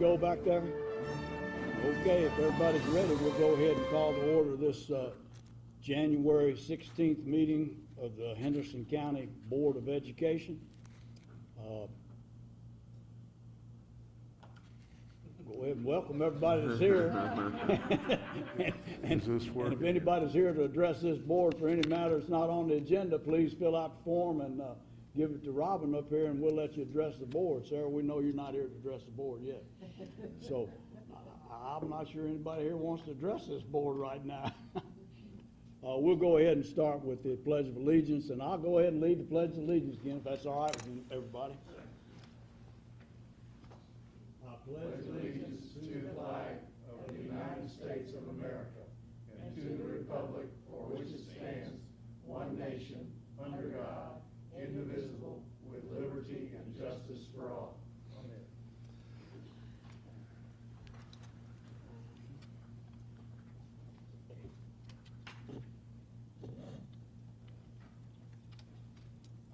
go back there? Okay, if everybody's ready, we'll go ahead and call to order this January 16th meeting of the Henderson County Board of Education. Go ahead and welcome everybody that's here. and if anybody's here to address this board for any matter that's not on the agenda, please fill out the form and give it to Robin up here, and we'll let you address the board. Sarah, we know you're not here to address the board yet. So I'm not sure anybody here wants to address this board right now. We'll go ahead and start with the Pledge of Allegiance, and I'll go ahead and lead the Pledge of Allegiance again, if that's all right with everybody. I pledge allegiance to the flag of the United States of America and to the republic for which it stands, one nation, under God, indivisible, with liberty and justice for all. Amen.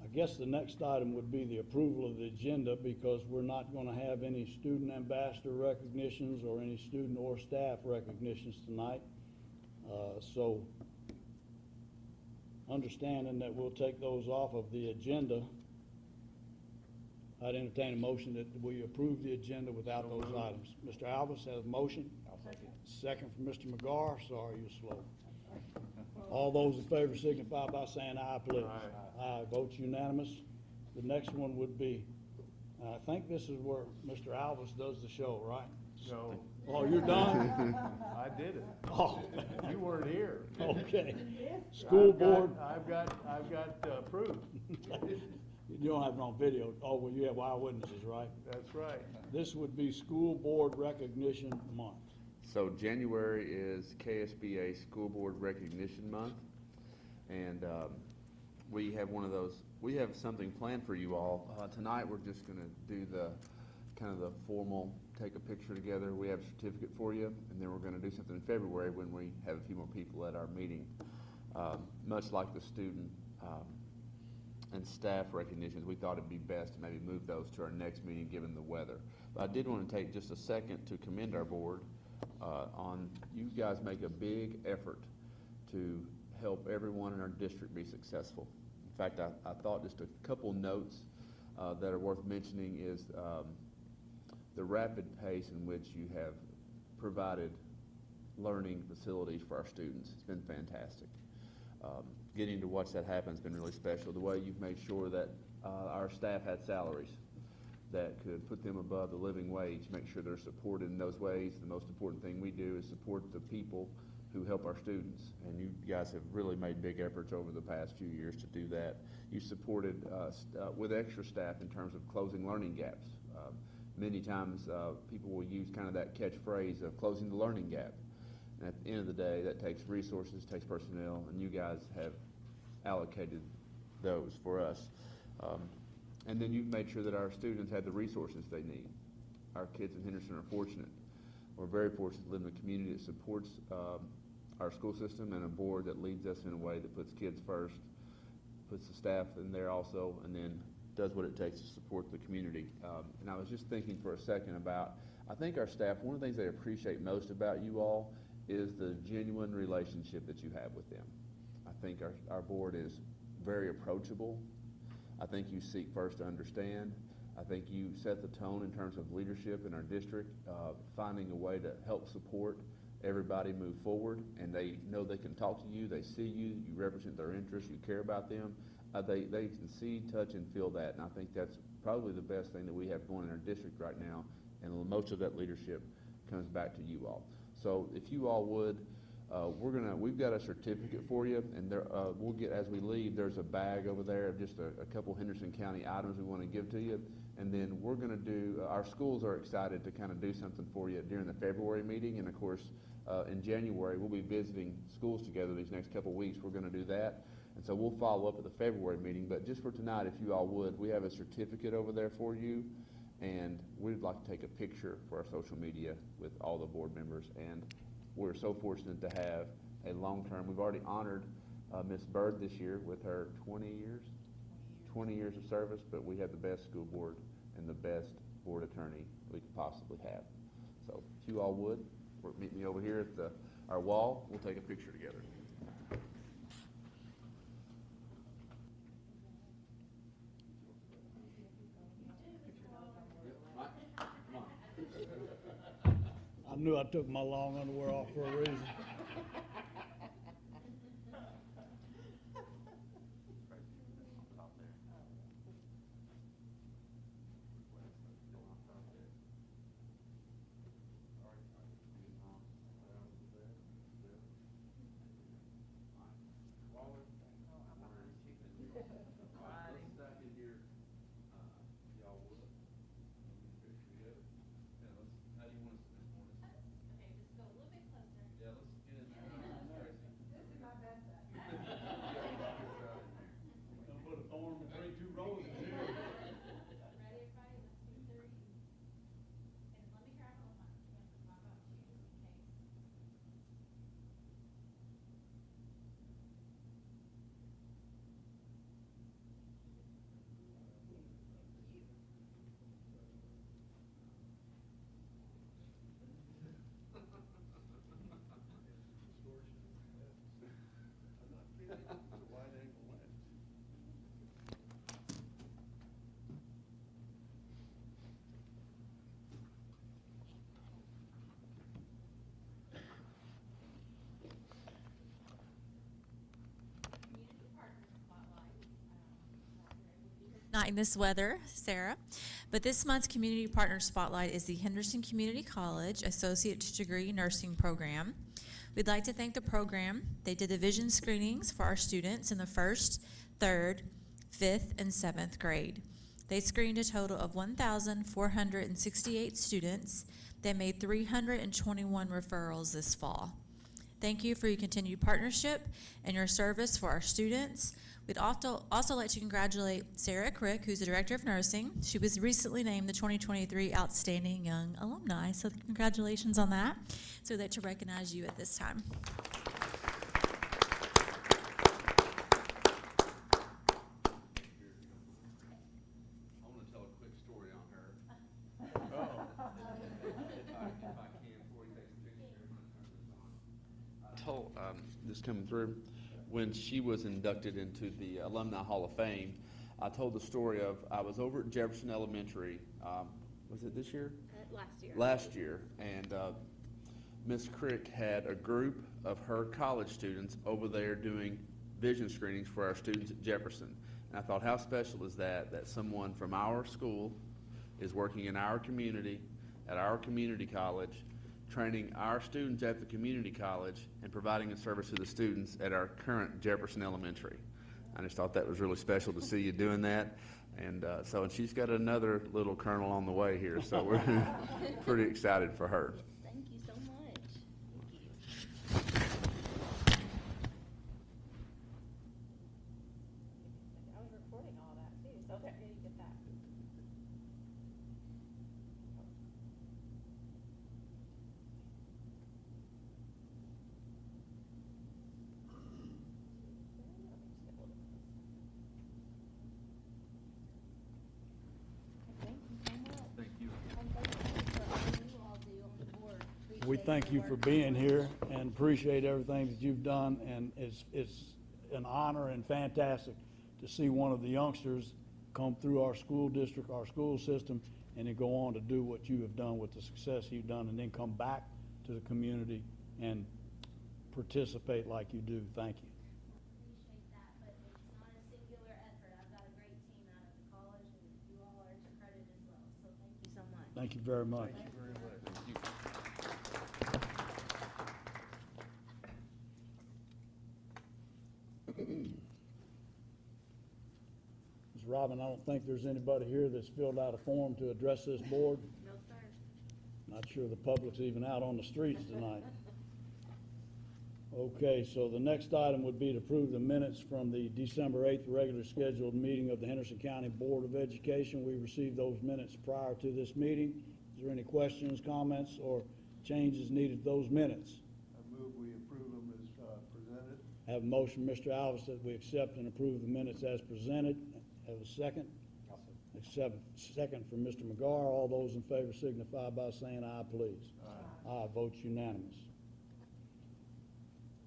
I guess the next item would be the approval of the agenda, because we're not going to have any student ambassador recognitions or any student or staff recognitions tonight. So understanding that we'll take those off of the agenda, I'd entertain a motion that we approve the agenda without those items. Mr. Albus has a motion. I'll second. Second from Mr. McGar. Sorry, you're slow. All those in favor signify by saying aye, please. Aye. Aye. Votes unanimous. The next one would be, I think this is where Mr. Albus does the show, right? No. Oh, you're done? I did it. Oh. You weren't here. Okay. School board. I've got proof. You don't have it on video. Oh, well, you have eyewitnesses, right? That's right. This would be School Board Recognition Month. So January is KSBA School Board Recognition Month, and we have one of those. We have something planned for you all. Tonight we're just going to do the kind of the formal take a picture together. We have a certificate for you, and then we're going to do something in February when we have a few more people at our meeting. Much like the student and staff recognitions, we thought it'd be best to maybe move those to our next meeting given the weather. But I did want to take just a second to commend our board on you guys make a big effort to help everyone in our district be successful. In fact, I thought just a couple notes that are worth mentioning is the rapid pace in which you have provided learning facilities for our students. It's been fantastic. Getting to watch that happen has been really special. The way you've made sure that our staff had salaries that could put them above the living wage, make sure they're supported in those ways. The most important thing we do is support the people who help our students, and you guys have really made big efforts over the past few years to do that. You supported with extra staff in terms of closing learning gaps. Many times people will use kind of that catchphrase of closing the learning gap. And at the end of the day, that takes resources, takes personnel, and you guys have allocated those for us. And then you've made sure that our students had the resources they need. Our kids in Henderson are fortunate. We're very fortunate to live in a community that supports our school system, and a board that leads us in a way that puts kids first, puts the staff in there also, and then does what it takes to support the community. And I was just thinking for a second about, I think our staff, one of the things they appreciate most about you all is the genuine relationship that you have with them. I think our board is very approachable. I think you seek first to understand. I think you set the tone in terms of leadership in our district, finding a way to help support everybody move forward, and they know they can talk to you, they see you, you represent their interests, you care about them. They can see, touch, and feel that, and I think that's probably the best thing that we have going in our district right now, and most of that leadership comes back to you all. So if you all would, we've got a certificate for you, and there, we'll get, as we leave, there's a bag over there of just a couple Henderson County items we want to give to you, and then we're going to do, our schools are excited to kind of do something for you during the February meeting, and of course, in January, we'll be visiting schools together these next couple weeks. We're going to do that, and so we'll follow up at the February meeting, but just for tonight, if you all would, we have a certificate over there for you, and we'd like to take a picture for our social media with all the board members, and we're so fortunate to have a long-term, we've already honored Miss Bird this year with her 20 years of service, but we have the best school board and the best board attorney we could possibly have. So if you all would, meet me over here at our wall, we'll take a picture together. I knew I took my long underwear off for a reason. Not in this weather, Sarah, but this month's Community Partner Spotlight is the Henderson Community College Associate Degree Nursing Program. We'd like to thank the program. They did the vision screenings for our students in the 1st, 3rd, 5th, and 7th grade. They screened a total of 1,468 students. They made 321 referrals this fall. Thank you for your continued partnership and your service for our students. We'd also like to congratulate Sarah Crick, who's the Director of Nursing. She was recently named the 2023 Outstanding Young Alumni, so congratulations on that. So we'd like to recognize you at this time. I want to tell a quick story on her. Oh. If I can, before we take some pictures, I told, this coming through, when she was inducted into the Alumni Hall of Fame, I told the story of, I was over at Jefferson Elementary, was it this year? Last year. Last year, and Miss Crick had a group of her college students over there doing vision screenings for our students at Jefferson. And I thought, how special is that someone from our school is working in our community, at our community college, training our students at the community college and providing a service to the students at our current Jefferson Elementary. I just thought that was really special to see you doing that. And and she's got another little colonel on the way here, so we're pretty excited for her. Thank you so much. Thank you. I was recording all that too, so okay, you get that. Thank you. We thank you for being here and appreciate everything that you've done, and it's an honor and fantastic to see one of the youngsters come through our school district, our school system, and then go on to do what you have done with the success you've done, and then come back to the community and participate like you do. Thank you. Appreciate that, but it's not a singular effort. I've got a great team out at the college, and you all are to credit as well, so thank you so much. Thank you very much. Thank you very much. Thank you. Ms. Robin, I don't think there's anybody here that's filled out a form to address this board. No, sir. Not sure the public's even out on the streets tonight. Okay, so the next item would be to approve the minutes from the December 8th regular scheduled meeting of the Henderson County Board of Education. We received those minutes prior to this meeting. Is there any questions, comments, or changes needed to those minutes? I move we approve them as presented. I have a motion, Mr. Alves, that we accept and approve the minutes as presented. Have a second? Second from Mr. McGar. All those in favor signify by saying aye, please. Aye. Aye, votes unanimous.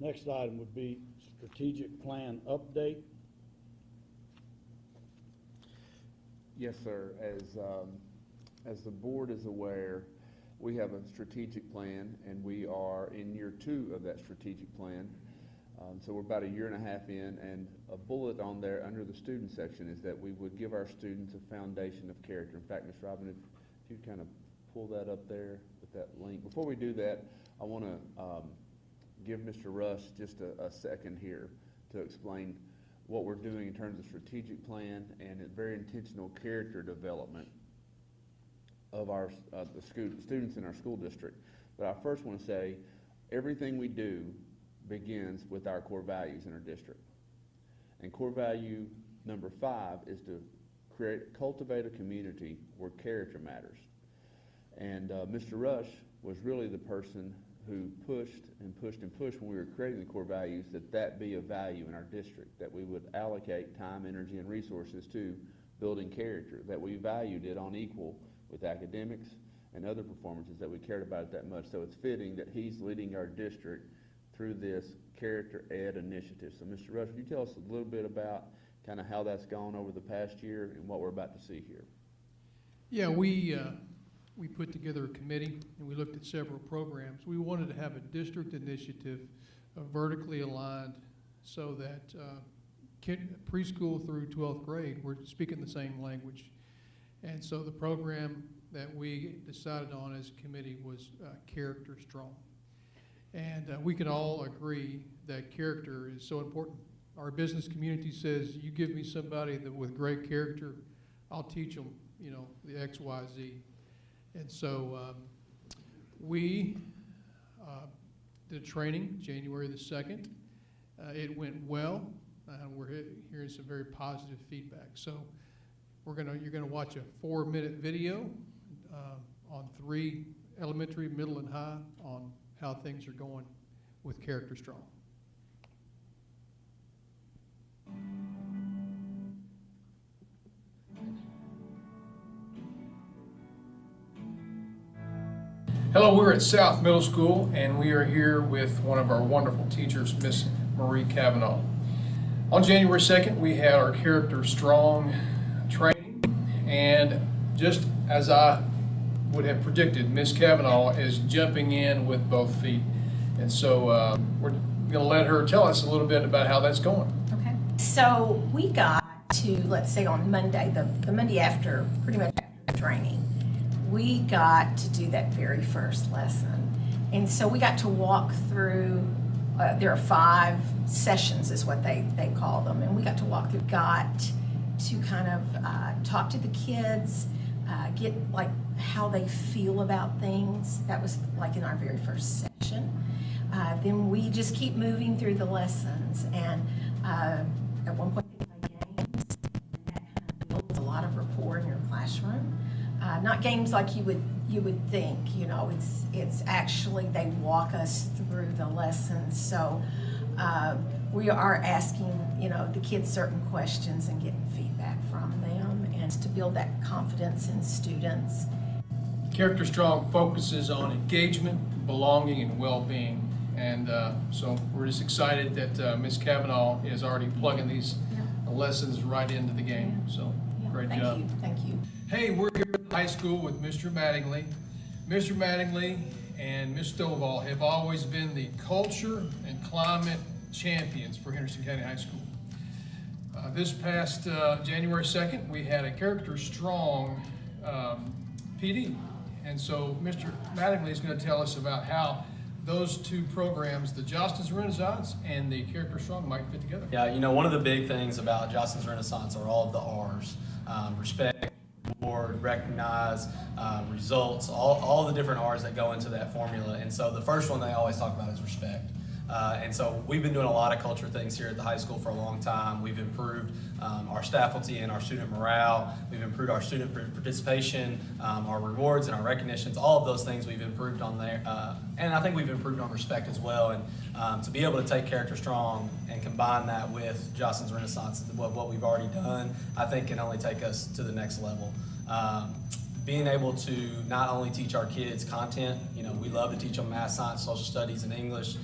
Next item would be strategic plan update. Yes, sir. As the board is aware, we have a strategic plan, and we are in year 2 of that strategic plan. So we're about a year and a half in, and a bullet on there under the student section is that we would give our students a foundation of character. In fact, Ms. Robin, if you'd kind of pull that up there with that link. Before we do that, I want to give Mr. Rush just a second here to explain what we're doing in terms of strategic plan and a very intentional character development of our the students in our school district. But I first want to say everything we do begins with our core values in our district. And core value number 5 is to cultivate a community where character matters. And Mr. Rush was really the person who pushed and pushed and pushed when we were creating the core values that be a value in our district, that we would allocate time, energy, and resources to building character, that we valued it on equal with academics and other performances, that we cared about it that much. So it's fitting that he's leading our district through this character ed initiative. So Mr. Rush, would you tell us a little bit about kind of how that's gone over the past year and what we're about to see here? Yeah, we put together a committee and we looked at several programs. We wanted to have a district initiative vertically aligned so that preschool through 12th grade, we're speaking the same language. And so the program that we decided on as a committee was Character Strong. And we can all agree that character is so important. Our business community says, you give me somebody with great character, I'll teach them, the X, Y, Z. And so we did training January the 2nd. It went well. We're hearing some very positive feedback. So you're gonna watch a 4-minute video on 3 elementary, middle, and high on how things are going with Character Strong. Hello, we're at South Middle School, and we are here with one of our wonderful teachers, Miss Marie Cavanaugh. On January 2nd, we had our Character Strong training, and just as I would have predicted, Miss Cavanaugh is jumping in with both feet. And so we're going to let her tell us a little bit about how that's going. Okay. So we got to, let's say on Monday, the Monday after, pretty much after training, we got to do that very first lesson. And so we got to walk through, there are 5 sessions is what they call them. And we got to walk through, got to kind of talk to the kids, get like how they feel about things. That was like in our very first session. Then we just keep moving through the lessons. And at one point they play games. And that kind of builds a lot of rapport in your classroom. Not games like you would think, it's actually they walk us through the lessons. So we are asking, the kids certain questions and getting feedback from them, and to build that confidence in students. Character Strong focuses on engagement, belonging, and well-being. And so we're just excited that Ms. Cavanaugh is already plugging these lessons right into the game. So great job. Thank you. Hey, we're here at the high school with Mr. Mattingly. Mr. Mattingly and Ms. Stovall have always been the culture and climate champions for Henderson County High School. This past January 2nd, we had a Character Strong PD. And so Mr. Mattingly is going to tell us about how those 2 programs, the Jostens Renaissance and the Character Strong, might fit together. Yeah, one of the big things about Jostens Renaissance are all of the R's. Respect, reward, recognize, results, all the different R's that go into that formula. And so the first one they always talk about is respect. And so we've been doing a lot of culture things here at the high school for a long time. We've improved our faculty and our student morale. We've improved our student participation, our rewards and our recognitions. All of those things we've improved on there. And I think we've improved on respect as well. And to be able to take Character Strong and combine that with Jostens Renaissance, what we've already done, I think can only take us to the next level. being able to not only teach our kids content, you know, we love to teach them math, science, social studies, and English,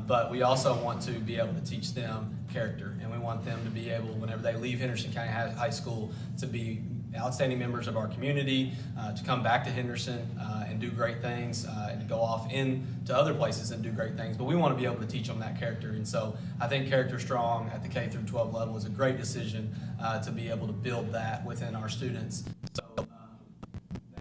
but we also want to be able to teach them character, and we want them to be able, whenever they leave Henderson County High School, to be outstanding members of our community, to come back to Henderson and do great things, and to go off into other places and do great things. But we want to be able to teach them that character, and so I think Character Strong at the K through 12 level is a great decision to be able to build that within our students. So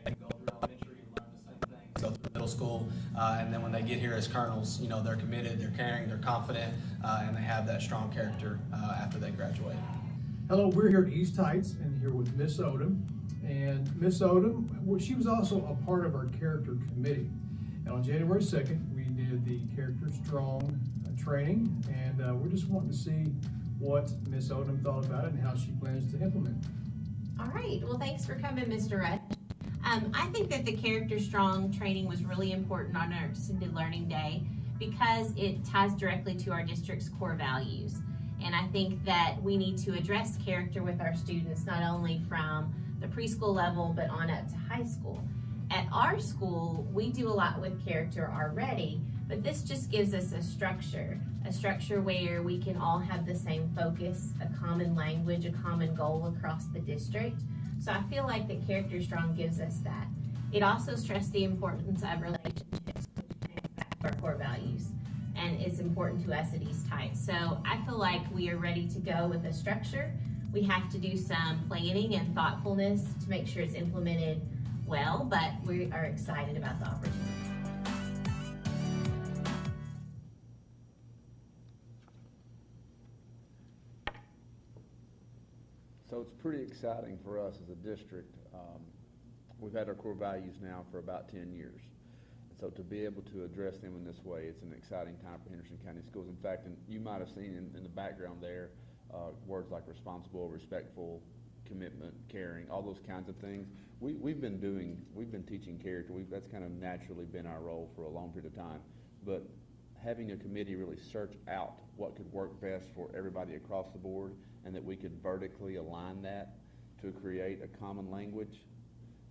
they can go through elementary and learn the same things, go through middle school, and then when they get here as colonels, you know, they're committed, they're caring, they're confident, and they have that strong character after they graduate. Hello, we're here at East Heights and here with Miss Odom. And Miss Odom, well, she was also a part of our character committee. And on January 2nd, we did the Character Strong training, and we're just wanting to see what Miss Odom thought about it and how she plans to implement it. All right, well, thanks for coming, Mr. Rush. I think that the Character Strong training was really important on our Extended Learning Day because it ties directly to our district's core values. And I think that we need to address character with our students, not only from the preschool level, but on up to high school. At our school, we do a lot with character already, but this just gives us a structure where we can all have the same focus, a common language, a common goal across the district. So I feel like the Character Strong gives us that. It also stressed the importance of relationships, our core values. And it's important to us at East Heights. So I feel like we are ready to go with a structure. We have to do some planning and thoughtfulness to make sure it's implemented well, but we are excited about the opportunity. So it's pretty exciting for us as a district. We've had our core values now for about 10 years. So to be able to address them in this way, it's an exciting time for Henderson County Schools. In fact, and you might have seen in the background there, words like responsible, respectful, commitment, caring, all those kinds of things. We've been teaching character. That's kind of naturally been our role for a long period of time. But having a committee really search out what could work best for everybody across the board, and that we could vertically align that to create a common language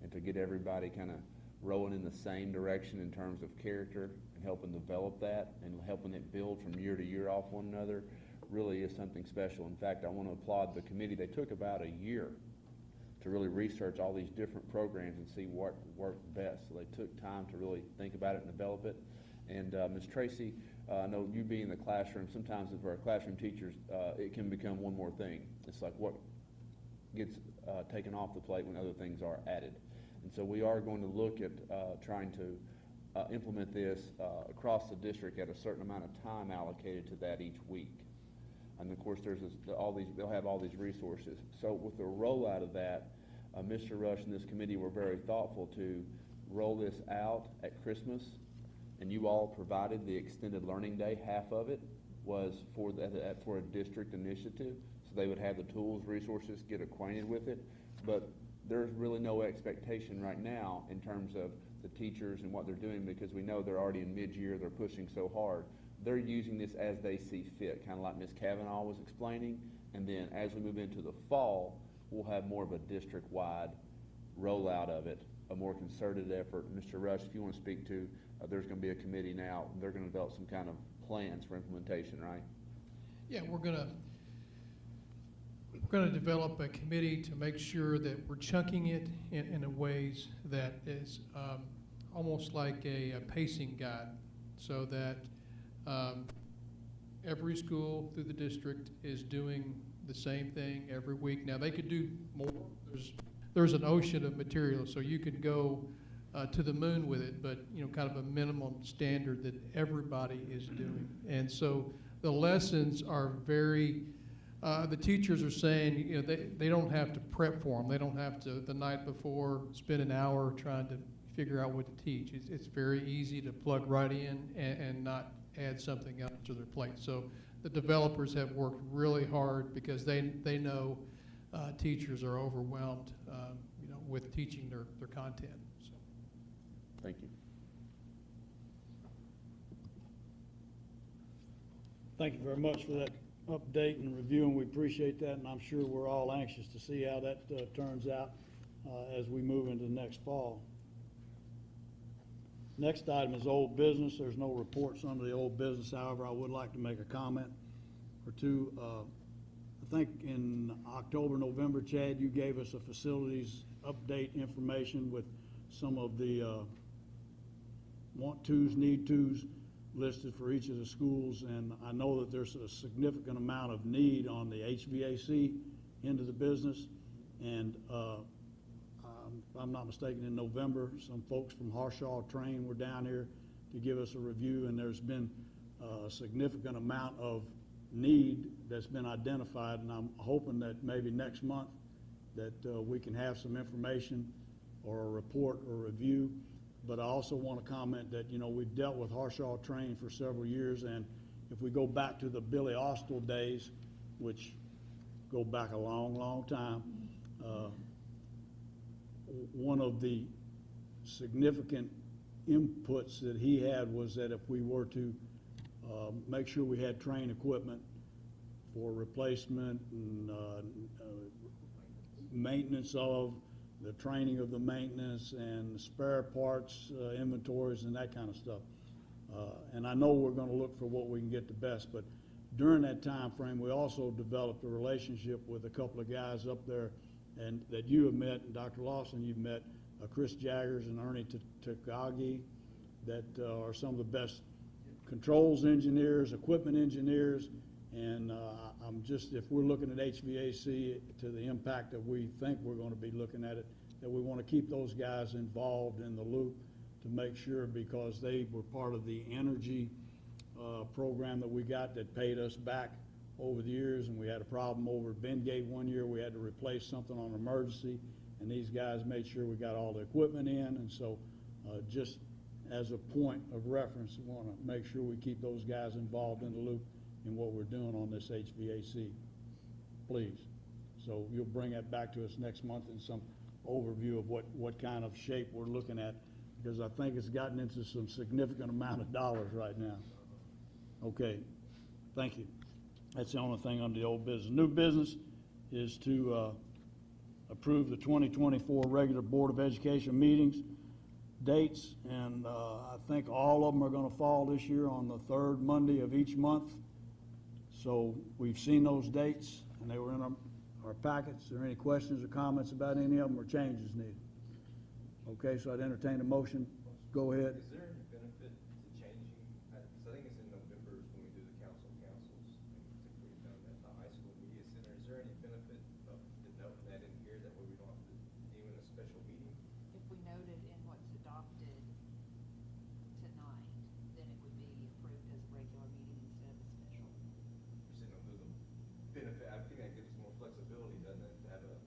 and to get everybody kind of rowing in the same direction in terms of character and helping develop that and helping it build from year to year off one another really is something special. In fact, I want to applaud the committee. They took about a year to really research all these different programs and see what worked best. So they took time to really think about it and develop it. And Ms. Tracy, I know you being in the classroom, sometimes for our classroom teachers, it can become one more thing. It's like what gets taken off the plate when other things are added. And so we are going to look at trying to implement this across the district at a certain amount of time allocated to that each week. And of course, they'll have all these resources. So with the rollout of that, Mr. Rush and this committee were very thoughtful to roll this out at Christmas, and you all provided the Extended Learning Day. Half of it was for a district initiative, so they would have the tools, resources, get acquainted with it. But there's really no expectation right now in terms of the teachers and what they're doing, because we know they're already in mid-year, they're pushing so hard. They're using this as they see fit, kind of like Ms. Kavanaugh was explaining, and then as we move into the fall, we'll have more of a district-wide rollout of it, a more concerted effort. Mr. Rush, if you want to speak to, there's going to be a committee now, and they're going to develop some kind of plans for implementation, right? Yeah, we're going to develop a committee to make sure that we're chunking it in a ways that is almost like a pacing guide, so that every school through the district is doing the same thing every week. Now, they could do more. There's an ocean of material, so you could go to the moon with it, but kind of a minimum standard that everybody is doing. And so the lessons are very, the teachers are saying, they don't have to prep for them. They don't have to, the night before, spend an hour trying to figure out what to teach. It's very easy to plug right in and not add something else to their plate. So the developers have worked really hard because they know teachers are overwhelmed, with teaching their content. So. Thank you. Thank you very much for that update and review, and we appreciate that, and I'm sure we're all anxious to see how that turns out. as we move into the next fall. Next item is old business. There's no reports under the old business. However, I would like to make a comment or two. I think in October, November, Chad, you gave us a facilities update information with some of the want tos, need tos listed for each of the schools, and I know that there's a significant amount of need on the HVAC end of the business, and if I'm not mistaken, in November, some folks from Harshaw Train were down here to give us a review, and there's been a significant amount of need that's been identified, and I'm hoping that maybe next month that we can have some information or a report or review. But I also want to comment that, you know, we've dealt with Harshaw Train for several years, and if we go back to the Billy Austell days, which go back a long, long time, one of the significant inputs that he had was that if we were to make sure we had train equipment for replacement and maintenance of the training of the maintenance and spare parts inventories and that kind of stuff. And I know we're going to look for what we can get the best, but during that time frame, we also developed a relationship with a couple of guys up there and that you have met, and Dr. Lawson, you've met, Chris Jaggers and Ernie Takagi, that are some of the best controls engineers, equipment engineers, and I'm just, if we're looking at HVAC to the impact that we think we're going to be looking at it, that we want to keep those guys involved in the loop to make sure, because they were part of the energy program that we got that paid us back over the years, and we had a problem over at Bengate one year. We had to replace something on emergency, and these guys made sure we got all the equipment in, and so just as a point of reference, we want to make sure we keep those guys involved in the loop in what we're doing on this HVAC, please. So you'll bring that back to us next month in some overview of what kind of shape we're looking at, because I think it's gotten into some significant amount of dollars right now. Okay, thank you. That's the only thing on the old business. New business is to approve the 2024 regular Board of Education meetings dates, and I think all of them are going to fall this year on the third Monday of each month. So we've seen those dates, and they were in our packets. Are there any questions or comments about any of them or changes needed? Okay, so I'd entertain a motion. Go ahead. Is there any benefit to changing, because I think it's in November is when we do the council of councils, and typically done at the high school media center. Is there any benefit of noting that in here, that way we don't have to deem it a special meeting? If we noted in what's adopted tonight, then it would be approved as a regular meeting instead of a special. You're saying there's a benefit, I think that gives us more flexibility, doesn't it, to have a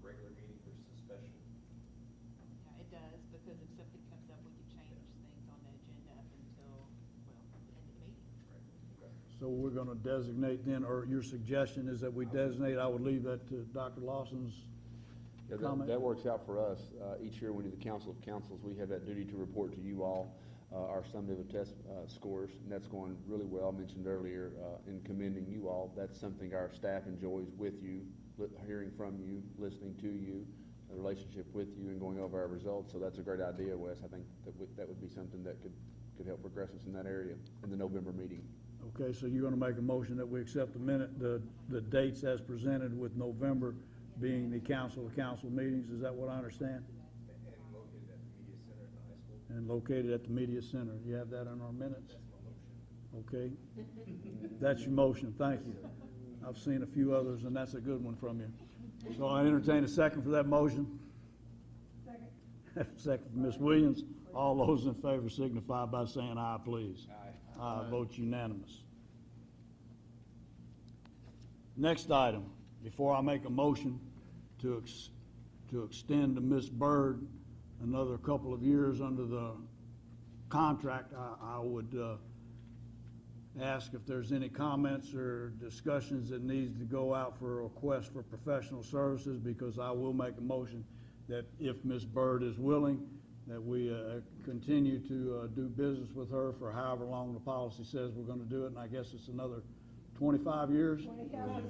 regular meeting versus a special? Yeah, it does, because if something comes up, we can change things on the agenda up until, well, the end of the meeting. Right, okay. So we're going to designate then, or your suggestion is that we designate, I would leave that to Dr. Lawson's Yeah, comment. that works out for us. Each year when we do the Council of Councils, we have that duty to report to you all our summative test scores, and that's going really well. I mentioned earlier in commending you all, that's something our staff enjoys with you, hearing from you, listening to you, a relationship with you, and going over our results. So that's a great idea, Wes. I think that would be something that could help progress us in that area in the November meeting. Okay, so you're going to make a motion that we accept the dates as presented, with November being the council of council meetings. Is that what I understand? And located at the media center at the high school. And located at the media center. You have that in our minutes? That's my motion. Okay. That's your motion. Thank you. I've seen a few others, and that's a good one from you. So I entertain a second for that motion. Second. Second from Ms. Williams. All those in favor signify by saying aye, please. Aye. Aye. Vote unanimous. Next item, before I make a motion to extend to Ms. Byrd another couple of years under the contract, I would ask if there's any comments or discussions that needs to go out for a request for professional services, because I will make a motion that if Ms. Byrd is willing, that we continue to do business with her for however long the policy says we're going to do it, and I guess it's another 25 years? Let me tell you, if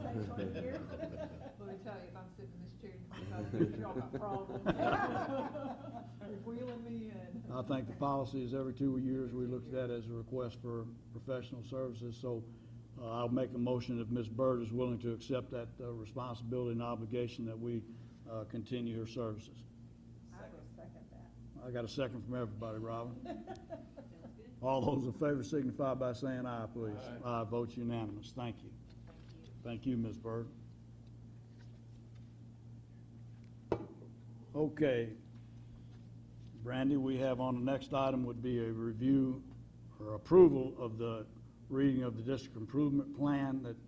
I'm sitting in this chair in 25 years, y'all got problems. You're wheeling me in. I think the policy is every 2 years we look at that as a request for professional services. So I'll make a motion if Ms. Byrd is willing to accept that responsibility and obligation that we continue her services. I will second that. I got a second from everybody, Robin. All those in favor signify by saying aye, please. Aye. Votes unanimous. Thank you. Thank you, Ms. Byrd. Okay. Brandy, we have on the next item would be a review or approval of the reading of the district improvement plan that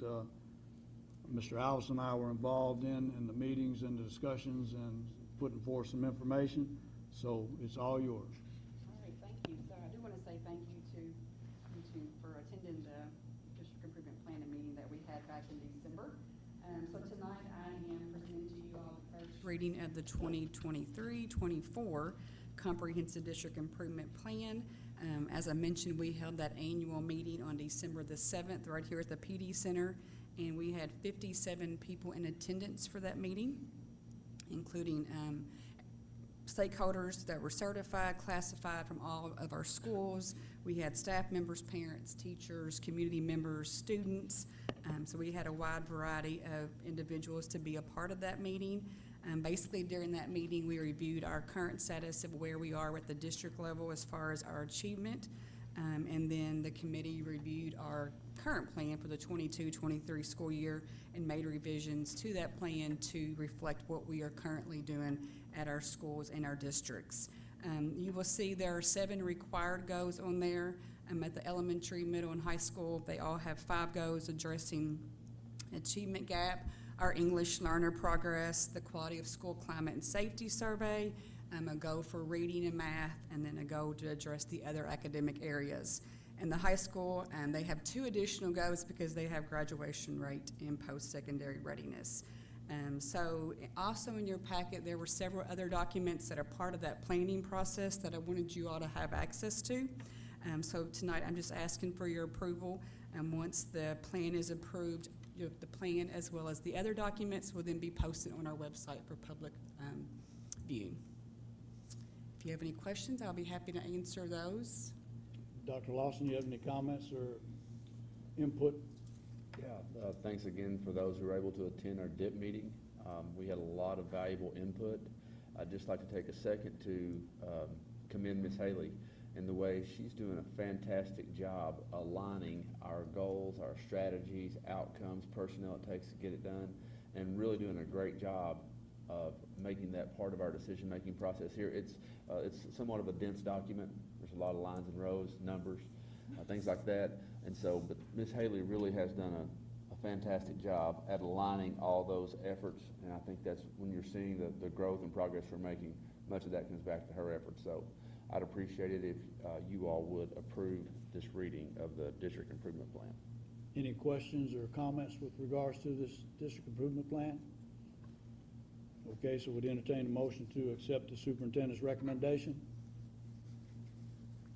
Mr. Alice and I were involved in the meetings and the discussions and putting forth some information. So it's all yours. All right, thank you. So I do want to say thank you to you two for attending the district improvement planning meeting that we had back in December. So tonight I am presenting to you all the first reading of the 2023-24 Comprehensive District Improvement Plan. As I mentioned, we held that annual meeting on December the 7th right here at the PD Center, and we had 57 people in attendance for that meeting, including stakeholders that were certified, classified from all of our schools. We had staff members, parents, teachers, community members, students. So we had a wide variety of individuals to be a part of that meeting. Basically, during that meeting, we reviewed our current status of where we are at the district level as far as our achievement. And then the committee reviewed our current plan for the 22-23 school year and made revisions to that plan to reflect what we are currently doing at our schools and our districts. You will see there are 7 required goals on there. At the elementary, middle, and high school, they all have 5 goals addressing achievement gap, our English learner progress, the quality of school climate and safety survey, a goal for reading and math, and then a goal to address the other academic areas. In the high school, they have 2 additional goals because they have graduation rate and post-secondary readiness. So also in your packet, there were several other documents that are part of that planning process that I wanted you all to have access to. So tonight, I'm just asking for your approval. Once the plan is approved, the plan as well as the other documents will then be posted on our website for public viewing. If you have any questions, I'll be happy to answer those. Dr. Lawson, you have any comments or input? Yeah, thanks again for those who were able to attend our DIP meeting. We had a lot of valuable input. I'd just like to take a second to commend Ms. Haley in the way she's doing a fantastic job aligning our goals, our strategies, outcomes, personnel it takes to get it done, and really doing a great job of making that part of our decision-making process here. It's somewhat of a dense document. There's a lot of lines and rows, numbers, things like that. And so, but Ms. Haley really has done a fantastic job at aligning all those efforts, and I think that's when you're seeing the growth and progress we're making, much of that comes back to her efforts. So I'd appreciate it if you all would approve this reading of the district improvement plan. Any questions or comments with regards to this district improvement plan? Okay, so we'd entertain a motion to accept the superintendent's recommendation.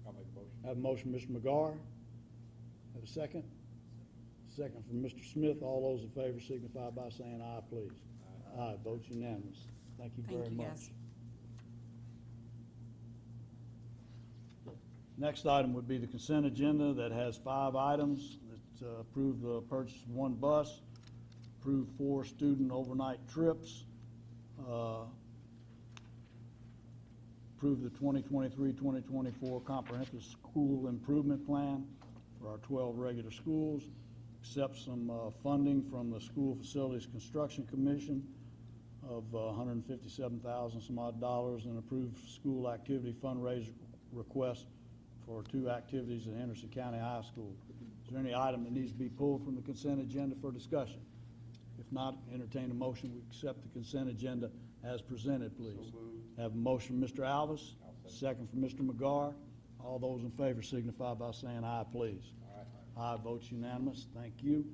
I'll make a motion. Have a motion, Mr. McGar. Have a second? Second from Mr. Smith. All those in favor signify by saying aye, please. Aye. Votes unanimous. Thank you very much. Guys. Next item would be the consent agenda that has 5 items. Let's approve the purchase of 1 bus, approve 4 student overnight trips, approve the 2023-2024 comprehensive school improvement plan for our 12 regular schools, accept some funding from the School Facilities Construction Commission of $157,000 some odd dollars, and approve school activity fundraiser request for 2 activities at Henderson County High School. Is there any item that needs to be pulled from the consent agenda for discussion? If not, entertain a motion. We accept the consent agenda as presented, please. So moved. Have a motion from Mr. Alvis, second from Mr. McGar. All those in favor signify by saying aye, please. Aye. Aye, votes unanimous. Thank you.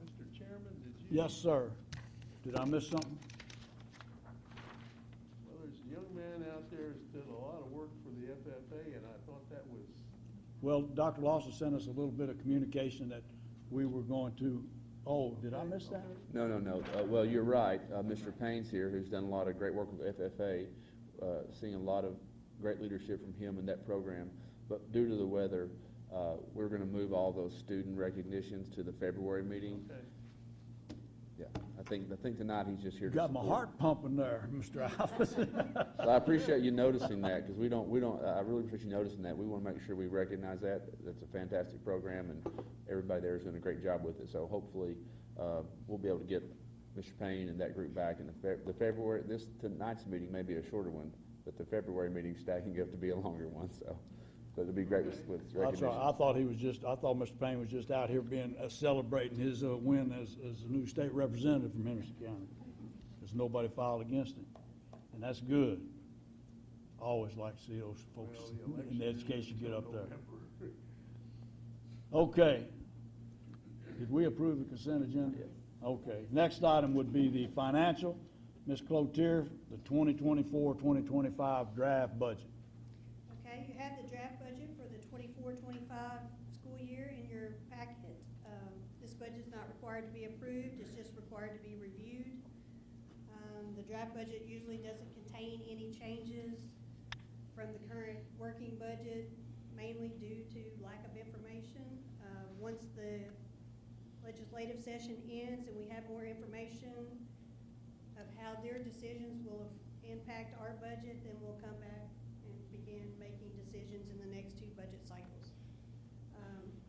Mr. Chairman, did you? Yes, sir. Did I miss something? Well, there's a young man out there who's done a lot of work for the FFA, and I thought that was, Well, Dr. Lawson sent us a little bit of communication that we were going to, oh, did I miss that? No. Well, you're right. Mr. Payne's here, who's done a lot of great work with FFA, seeing a lot of great leadership from him in that program. But due to the weather, we're going to move all those student recognitions to the February meeting. Okay. Yeah, I think tonight he's just here to Got my support. heart pumping there, Mr. Alves. So I appreciate you noticing that, because I really appreciate you noticing that. We want to make sure we recognize that. That's a fantastic program, and everybody there is doing a great job with it. So hopefully, we'll be able to get Mr. Payne and that group back in the February. Tonight's meeting may be a shorter one, but the February meeting's stacking up to be a longer one, so it'll be great with That's recognition. right. I thought Mr. Payne was just out here being, celebrating his win as the new state representative from Henderson County. There's nobody filed against him, and that's good. I always like to see those folks in the education get up there. Okay. Did we approve the consent agenda? Okay. Next item would be the financial. Ms. Cloutier, the 2024-2025 draft budget. Okay, you have the draft budget for the 24-25 school year in your packet. This budget is not required to be approved, it's just required to be reviewed. The draft budget usually doesn't contain any changes from the current working budget, mainly due to lack of information. Once the legislative session ends and we have more information of how their decisions will impact our budget, then we'll come back and begin making decisions in the next 2 budget cycles.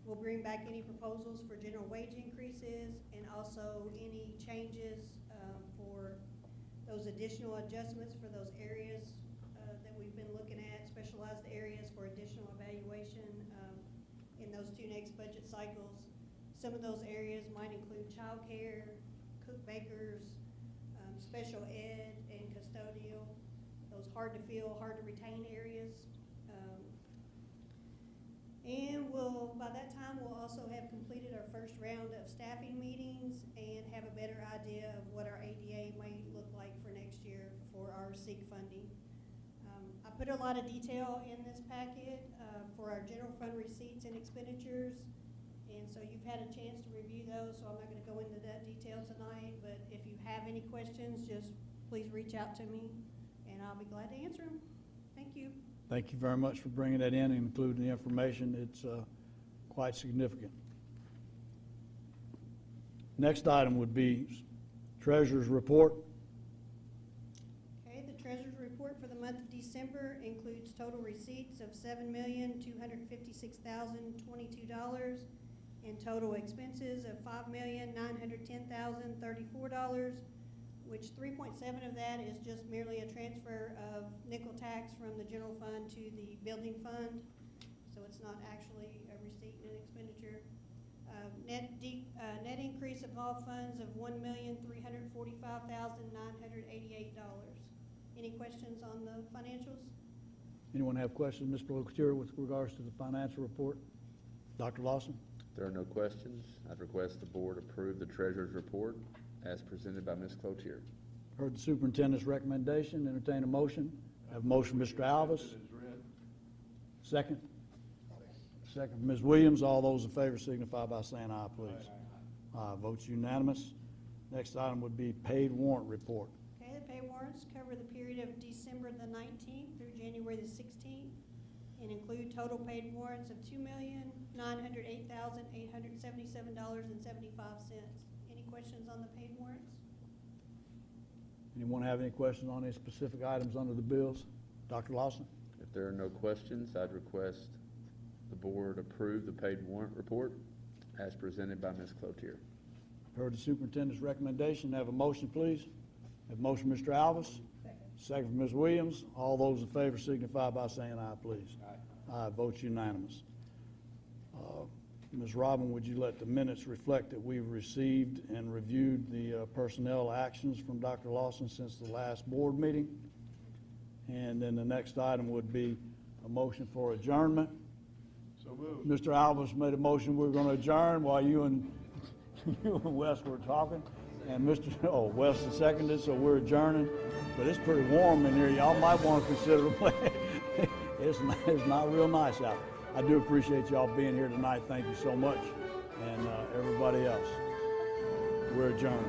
We'll bring back any proposals for general wage increases and also any changes for those additional adjustments for those areas that we've been looking at, specialized areas for additional evaluation in those 2 next budget cycles. Some of those areas might include childcare, cook bakers, special ed, and custodial, those hard to fill, hard to retain areas. And by that time, we'll also have completed our first round of staffing meetings and have a better idea of what our ADA might look like for next year for our SEEK funding. I put a lot of detail in this packet for our general fund receipts and expenditures. And so you've had a chance to review those, so I'm not going to go into that detail tonight, but if you have any questions, just please reach out to me, and I'll be glad to answer them. Thank you. Thank you very much for bringing that in and including the information. It's quite significant. Next item would be Treasurer's Report. Okay, the Treasurer's Report for the month of December includes total receipts of $7,256,022 and total expenses of $5,910,034, which 3.7 of that is just merely a transfer of nickel tax from the general fund to the building fund. So it's not actually a receipt and an expenditure. Net increase of all funds of $1,345,988. Any questions on the financials? Anyone have questions, Ms. Cloutier, with regards to the financial report? Dr. Lawson? If there are no questions, I'd request the board approve the treasurer's report as presented by Ms. Cloutier. Heard the superintendent's recommendation, entertain a motion. Have a motion, Mr. Alves. Second? Second from Ms. Williams. All those in favor signify by saying aye, please. Aye. Votes unanimous. Next item would be paid warrant report. Okay, the pay warrants cover the period of December the 19th through January the 16th and include total paid warrants of $2,908,877.75. Any questions on the paid warrants? Anyone have any questions on any specific items under the bills? Dr. Lawson? If there are no questions, I'd request the board approve the paid warrant report as presented by Ms. Cloutier. Heard the superintendent's recommendation. Have a motion, please. Have a motion, Mr. Alves. Second from Ms. Williams. All those in favor signify by saying aye, please. Aye. Votes unanimous. Ms. Robin, would you let the minutes reflect that we've received and reviewed the personnel actions from Dr. Lawson since the last board meeting? And then the next item would be a motion for adjournment. So moved. Mr. Alves made a motion. We're going to adjourn while you and Wes were talking. And Wes seconded, so we're adjourning. But it's pretty warm in here. Y'all might want to consider it's not real nice out. I do appreciate y'all being here tonight. Thank you so much. And everybody. Nobody else. We're adjourned.